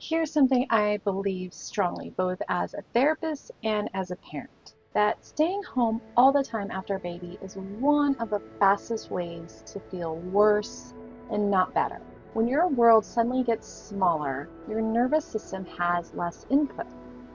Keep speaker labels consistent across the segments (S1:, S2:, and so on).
S1: Here's something I believe strongly, both as a therapist and as a parent, that staying home all the time after a baby is one of the fastest ways to feel worse and not better. When your world suddenly gets smaller, your nervous system has less input,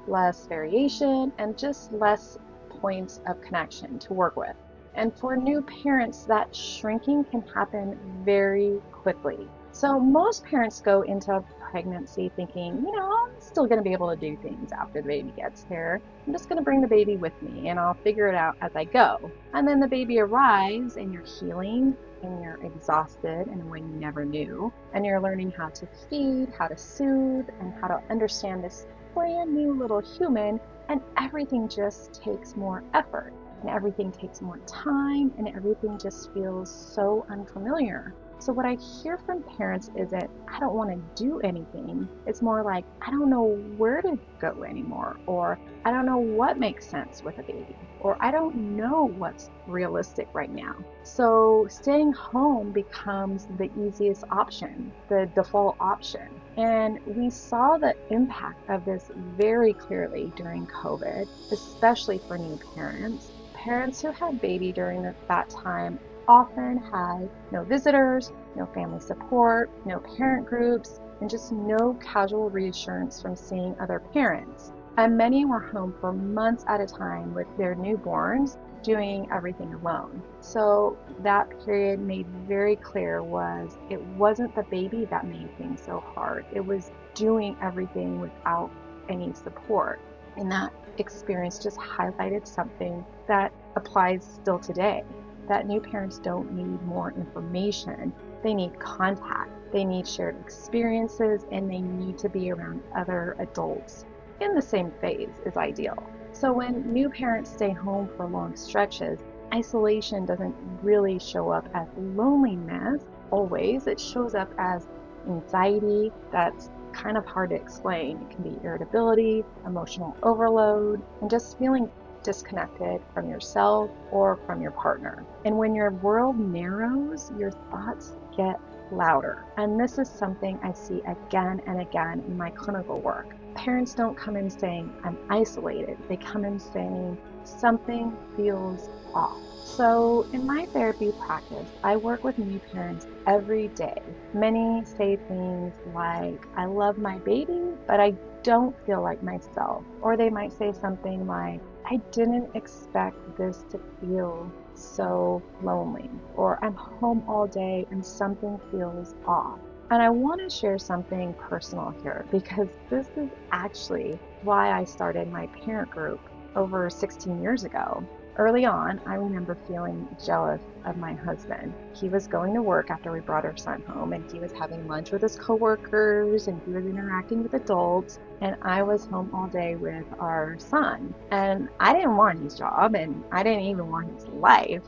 S1: less variation, and just less points of connection to work with. And for new parents, that shrinking can happen very quickly. So most parents go into pregnancy thinking, I'm still going to be able to do things after the baby gets here. I'm just going to bring the baby with me and I'll figure it out as I go. And then the baby arrives and you're healing and you're exhausted in a way you never knew. And you're learning how to feed, how to soothe, and how to understand this brand new little human. And everything just takes more effort and everything takes more time and everything just feels so unfamiliar. So what I hear from parents isn't, I don't want to do anything. It's more like, I don't know where to go anymore, or I don't know what makes sense with a baby, or I don't know what's realistic right now. So staying home becomes the easiest option, the default option. And we saw the impact of this very clearly during COVID, especially for new parents. Parents who had baby during that time often had no visitors, no family support, no parent groups, and just no casual reassurance from seeing other parents. And many were home for months at a time with their newborns, doing everything alone. So that period made very clear was it wasn't the baby that made things so hard. It was doing everything without any support. And that experience just highlighted something that applies still today, that new parents don't need more information. They need contact, they need shared experiences, and they need to be around other adults in the same phase is ideal. So when new parents stay home for long stretches, isolation doesn't really show up as loneliness always. It shows up as anxiety that's kind of hard to explain. It can be irritability, emotional overload, and just feeling disconnected from yourself or from your partner. And when your world narrows, your thoughts get louder. And this is something I see again and again in my clinical work. Parents don't come in saying, I'm isolated. They come in saying, something feels off. So in my therapy practice, I work with new parents every day. Many say things like, I love my baby, but I don't feel like myself. Or they might say something like, I didn't expect this to feel so lonely. Or I'm home all day and something feels off. And I want to share something personal here because this is actually why I started my parent group over 16 years ago. Early on, I remember feeling jealous of my husband. He was going to work after we brought our son home, and he was having lunch with his coworkers, and he was interacting with adults, and I was home all day with our son. And I didn't want his job, and I didn't even want his life,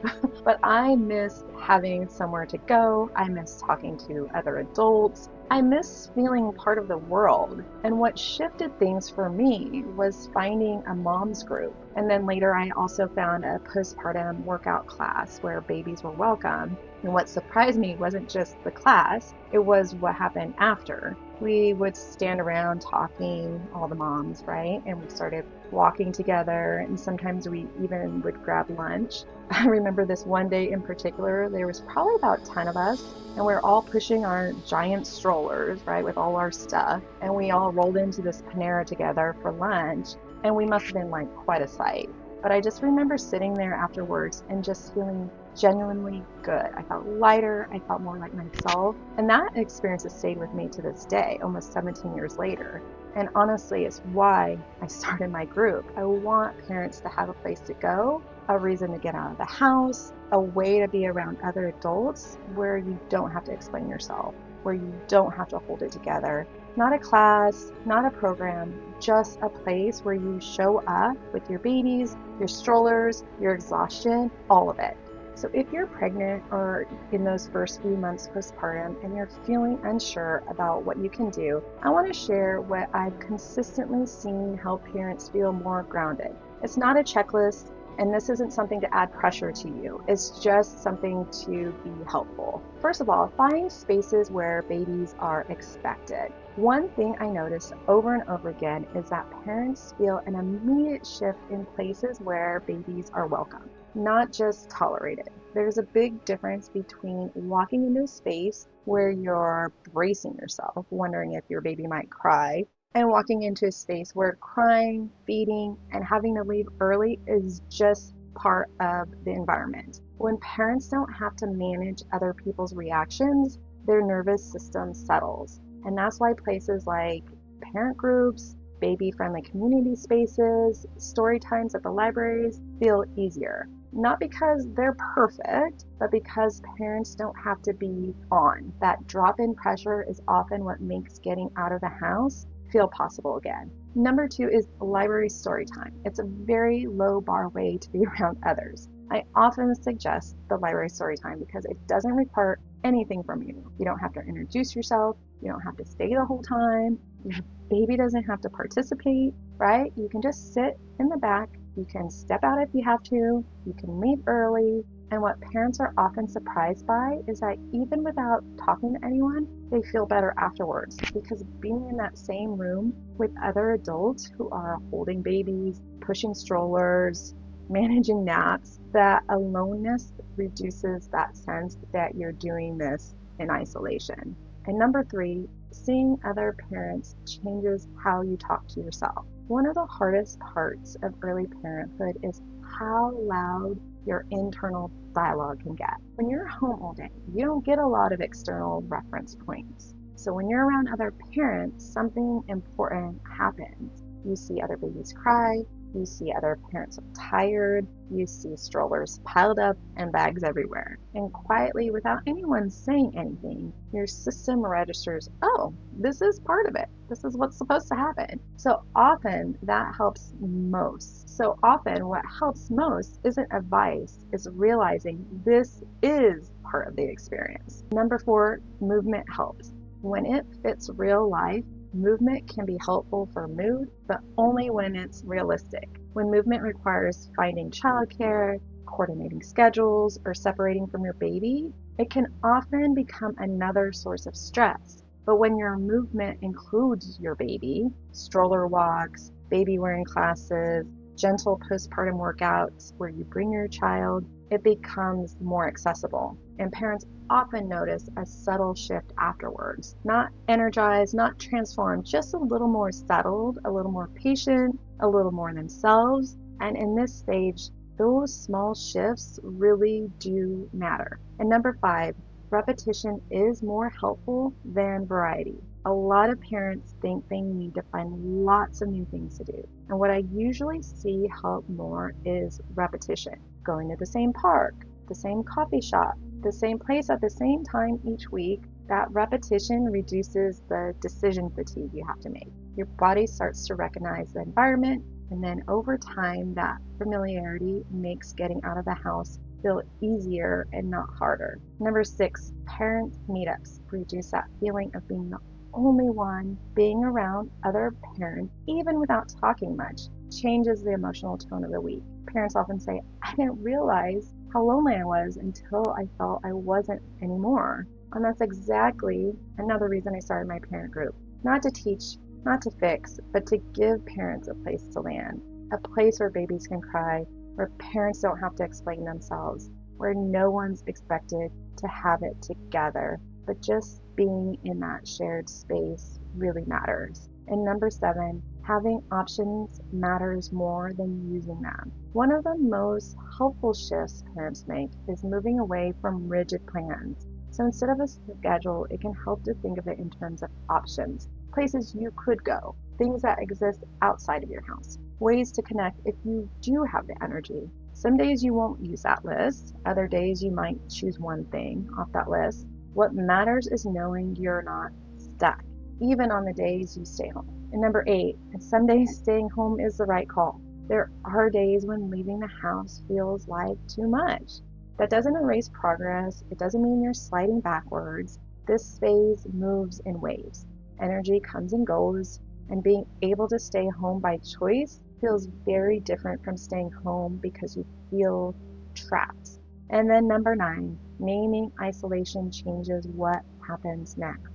S1: but I missed having somewhere to go. I missed talking to other adults. I miss feeling part of the world. And what shifted things for me was finding a mom's group. And then later I also found a postpartum workout class where babies were welcome. And what surprised me wasn't just the class, it was what happened after. We would stand around talking, all the moms, right? And we started walking together, and sometimes we even would grab lunch. I remember this one day in particular, there was probably about 10 of us, and we were all pushing our giant strollers, right, with all our stuff. And we all rolled into this Panera together for lunch, and we must have been like quite a sight. But I just remember sitting there afterwards and just feeling genuinely good. I felt lighter, I felt more like myself. And that experience has stayed with me to this day, almost 17 years later. And honestly, it's why I started my group. I want parents to have a place to go, a reason to get out of the house, a way to be around other adults where you don't have to explain yourself, where you don't have to hold it together. Not a class, not a program, just a place where you show up with your babies, your strollers, your exhaustion, all of it. So if you're pregnant or in those first few months postpartum and you're feeling unsure about what you can do, I want to share what I've consistently seen help parents feel more grounded. It's not a checklist. And this isn't something to add pressure to you, it's just something to be helpful. First of all, find spaces where babies are expected. One thing I notice over and over again is that parents feel an immediate shift in places where babies are welcome, not just tolerated. There's a big difference between walking into a space where you're bracing yourself, wondering if your baby might cry, and walking into a space where crying, feeding, and having to leave early is just part of the environment. When parents don't have to manage other people's reactions, their nervous system settles. And that's why places like parent groups, baby-friendly community spaces, story times at the libraries feel easier. Not because they're perfect, but because parents don't have to be on. That drop-in pressure is often what makes getting out of the house feel possible again. Number 2 is library story time. It's a very low bar way to be around others. I often suggest the library story time because it doesn't require anything from you. You don't have to introduce yourself. You don't have to stay the whole time. Your baby doesn't have to participate, right? You can just sit in the back. You can step out if you have to. You can leave early. And what parents are often surprised by is that even without talking to anyone, they feel better afterwards because being in that same room with other adults who are holding babies, pushing strollers, managing naps, that aloneness reduces that sense that you're doing this in isolation. And number 3, seeing other parents changes how you talk to yourself. One of the hardest parts of early parenthood is how loud your internal dialogue can get. When you're home all day, you don't get a lot of external reference points. So when you're around other parents, something important happens. You see other babies cry, you see other parents are tired, you see strollers piled up and bags everywhere. And quietly, without anyone saying anything, your system registers, oh, this is part of it. This is what's supposed to happen. So often that helps most. So often what helps most isn't advice, it's realizing this is part of the experience. Number 4, movement helps. When it fits real life, movement can be helpful for mood, but only when it's realistic. When movement requires finding childcare, coordinating schedules, or separating from your baby, it can often become another source of stress. But when your movement includes your baby, stroller walks, baby wearing classes, gentle postpartum workouts where you bring your child, it becomes more accessible. And parents often notice a subtle shift afterwards. Not energized, not transformed, just a little more settled, a little more patient, a little more themselves. And in this stage, those small shifts really do matter. And number 5, repetition is more helpful than variety. A lot of parents think they need to find lots of new things to do. And what I usually see help more is repetition. Going to the same park, the same coffee shop, the same place at the same time each week. That repetition reduces the decision fatigue you have to make. Your body starts to recognize the environment, and then over time, that familiarity makes getting out of the house feel easier and not harder. Number 6, parent meetups reduce that feeling of being the only one. Being around other parents, even without talking much, changes the emotional tone of the week. Parents often say, I didn't realize how lonely I was until I felt I wasn't anymore. And that's exactly another reason I started my parent group. Not to teach, not to fix, but to give parents a place to land. A place where babies can cry, where parents don't have to explain themselves, where no one's expected to have it together, but just being in that shared space really matters. And number 7, having options matters more than using them. One of the most helpful shifts parents make is moving away from rigid plans. So instead of a schedule, it can help to think of it in terms of options, places you could go, things that exist outside of your house, ways to connect if you do have the energy. Some days you won't use that list, other days you might choose one thing off that list. What matters is knowing you're not stuck, even on the days you stay home. And number 8, and some days staying home is the right call. There are days when leaving the house feels like too much. That doesn't erase progress. It doesn't mean you're sliding backwards. This phase moves in waves. Energy comes and goes, and being able to stay home by choice feels very different from staying home because you feel trapped. And then number 9, naming isolation changes what happens next.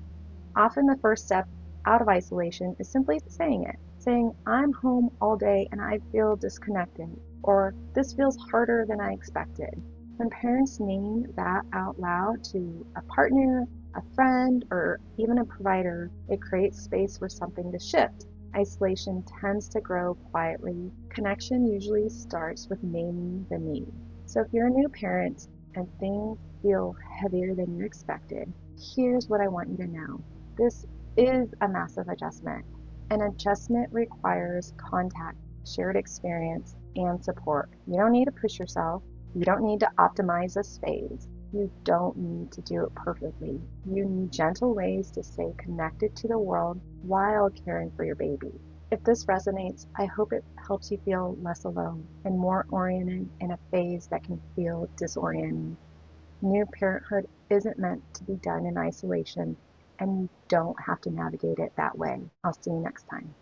S1: Often the first step out of isolation is simply saying it, saying, I'm home all day and I feel disconnected, or this feels harder than I expected. When parents name that out loud to a partner, a friend, or even a provider, it creates space for something to shift. Isolation tends to grow quietly. Connection usually starts with naming the need. So if you're a new parent and things feel heavier than you expected, here's what I want you to know. This is a massive adjustment. An adjustment requires contact, shared experience, and support. You don't need to push yourself. You don't need to optimize this phase. You don't need to do it perfectly. You need gentle ways to stay connected to the world while caring for your baby. If this resonates, I hope it helps you feel less alone and more oriented in a phase that can feel disorienting. New parenthood isn't meant to be done in isolation, and you don't have to navigate it that way. I'll see you next time.